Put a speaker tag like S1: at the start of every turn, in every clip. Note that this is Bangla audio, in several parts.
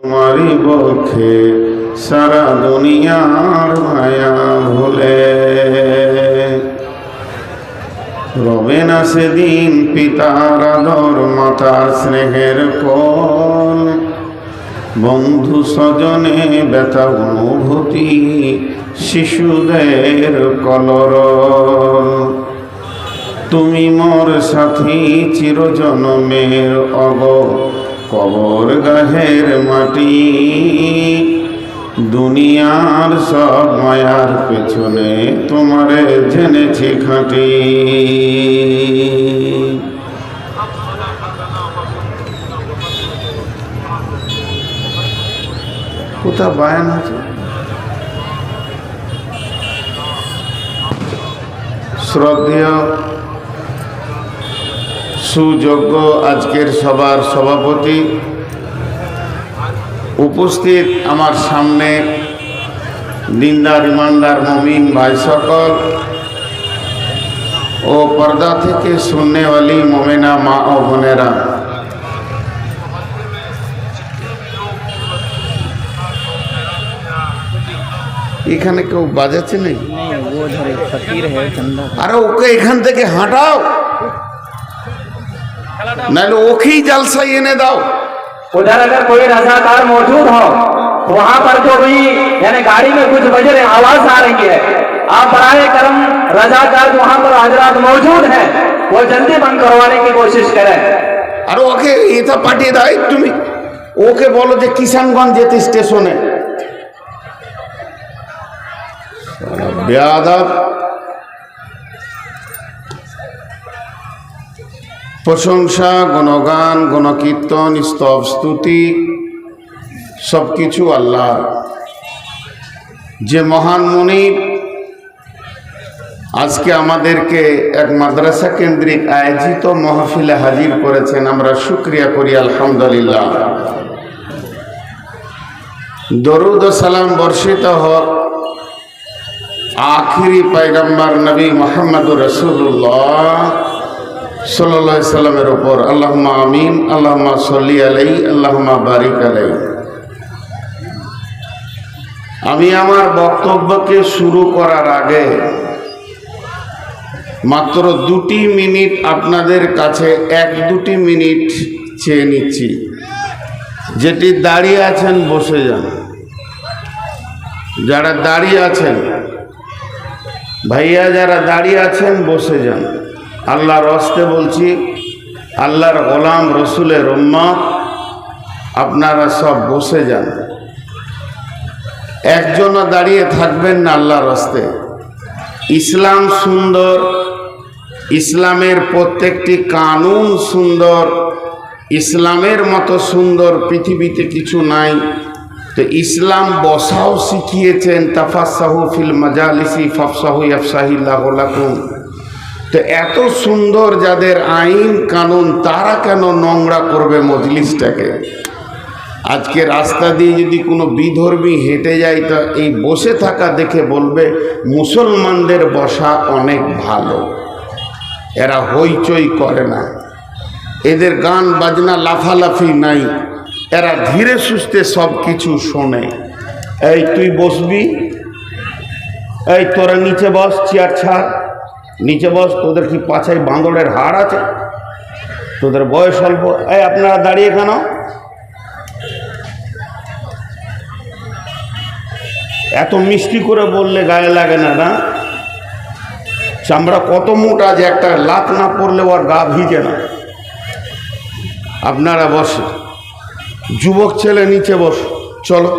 S1: তোমারই বক্ষে সারা দুনিয়ার মায়া ভুলে রবে না সেদিন পিতার আদর মাতার স্নেহের কোল বন্ধু স্বজনে ব্যথা অনুভূতি শিশুদের কলরল তুমি মোর সাথী চিরজনমের অগ কবর গাহের মাটি দুনিয়ার সব মায়ার পেছনে তোমারে জেনেছি খাঁটি। কোথা বায়ান আছে শ্রদ্ধেয় সুযোগ্য আজকের সবার সভাপতি উপস্থিত আমার সামনে দিনদার ইমানদার মুমিন ভাই সকল ও পর্দা থেকে শুননেওয়ালি মোমেনা মা ও বোনেরা, এখানে কেউ বাজাচ্ছে নেই? আরে ওকে এখান থেকে হাঁটাও, नाले ओखी जलसा ये ने दाओ।
S2: उधर अगर कोई रजाकार मौजूद हो तो वहाँ पर जो भी यानी गाड़ी में कुछ बज रहे आवाज आ रही है, आप बराए करम रजाकार जो वहाँ पर हजरात मौजूद हैं वो जल्दी बंद करवाने की कोशिश करें।
S1: अरे ओके इतना पार्टी दाई तुम्हें ओके बोलो जे किशनगंज जेते स्टेशन है बेअदब प्रशंसा गुणगान गुणकीर्तन स्तव स्तुति सबकिछु आल्लाह जे महान मुनि आज के आमादेरके एक माद्रासा केंद्रिक आयोजित महफिले हाजिर करेছেন আমরা शुक्रिया करी अल्हम्दुलिल्लाह। दरूद व सलाम वर्षित होक आखिरी पैगम्बर नबी मोहम्मद रसूलुल्लाह सल्लल्लाहु अलैहि वसल्लमेर ऊपर अल्लाहुम्मा आमीन अल्लाहुम्मा सल्ली अलैहि अल्लाहुम्मा बारिक अलैहि। আমি আমার বক্তব্যকে শুরু করার আগে মাত্র 2টি মিনিট আপনাদের কাছে 1-2টি মিনিট চেয়ে নিচ্ছি। যেটি দাঁড়িয়ে আছেন বসে যান, যারা দাঁড়িয়ে আছেন ভাইয়া যারা দাঁড়িয়ে আছেন বসে যান। আল্লাহর হস্তে বলছি, আল্লাহর গোলাম রসুলের উম্মত আপনারা সব বসে যান, একজনও দাঁড়িয়ে থাকবেন না আল্লাহর হস্তে। ইসলাম সুন্দর, ইসলামের প্রত্যেকটি কানুন সুন্দর, ইসলামের মতো সুন্দর পৃথিবীতে কিছু নাই। তো ইসলাম বসাও শিখিয়েছেন, তাফাসাহু ফিল মাজালিসি ফাফসাহু ইয়াফসাহিল্লাহু লাকুম। তো এত সুন্দর যাদের আইন কানুন তারা কেন নোংরা করবে মজলিসটাকে? আজকে রাস্তা দিয়ে যদি কোনো বিধর্মী হেঁটে যায় তো এই বসে থাকা দেখে বলবে মুসলমানদের বসা অনেক ভালো, এরা হইচই করে না, এদের গান বাজনা লাফালাফি নাই, এরা ধীরে সুস্থে সব কিছু শোনে। এই তুই বসবি, এই তোরা নিচে বস, চেয়ার ছাড়, নিচে বস। তোদের কি পাছায় বাঁদরের হাড় আছে? তোদের বয়স অল্প। এই আপনারা দাঁড়িয়ে কেন? এত মিষ্টি করে বললে গায়ে লাগে না? না, চামড়া কত মোটা যে একটা লাত না পড়লে ওর গা ভিজে না। আপনারা বসে, যুবক ছেলে নিচে বস, চলো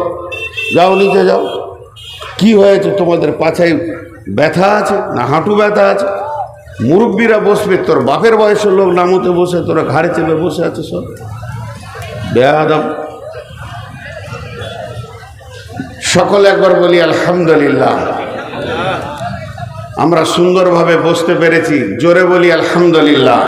S1: যাও নিচে যাও। কি হয়েছে তোমাদের? পাছায় ব্যথা আছে না হাঁটু ব্যথা আছে? মুরব্বীরা বসবে, তোর বাপের বয়সের লোক নামতে বসে, তোরা ঘাড়ে চেপে বসে আছে সব বেয়াদব। সকলে একবার বলি আলহামদুলিল্লাহ। আমরা সুন্দরভাবে বসতে পেরেছি, জোরে বলি আলহামদুলিল্লাহ।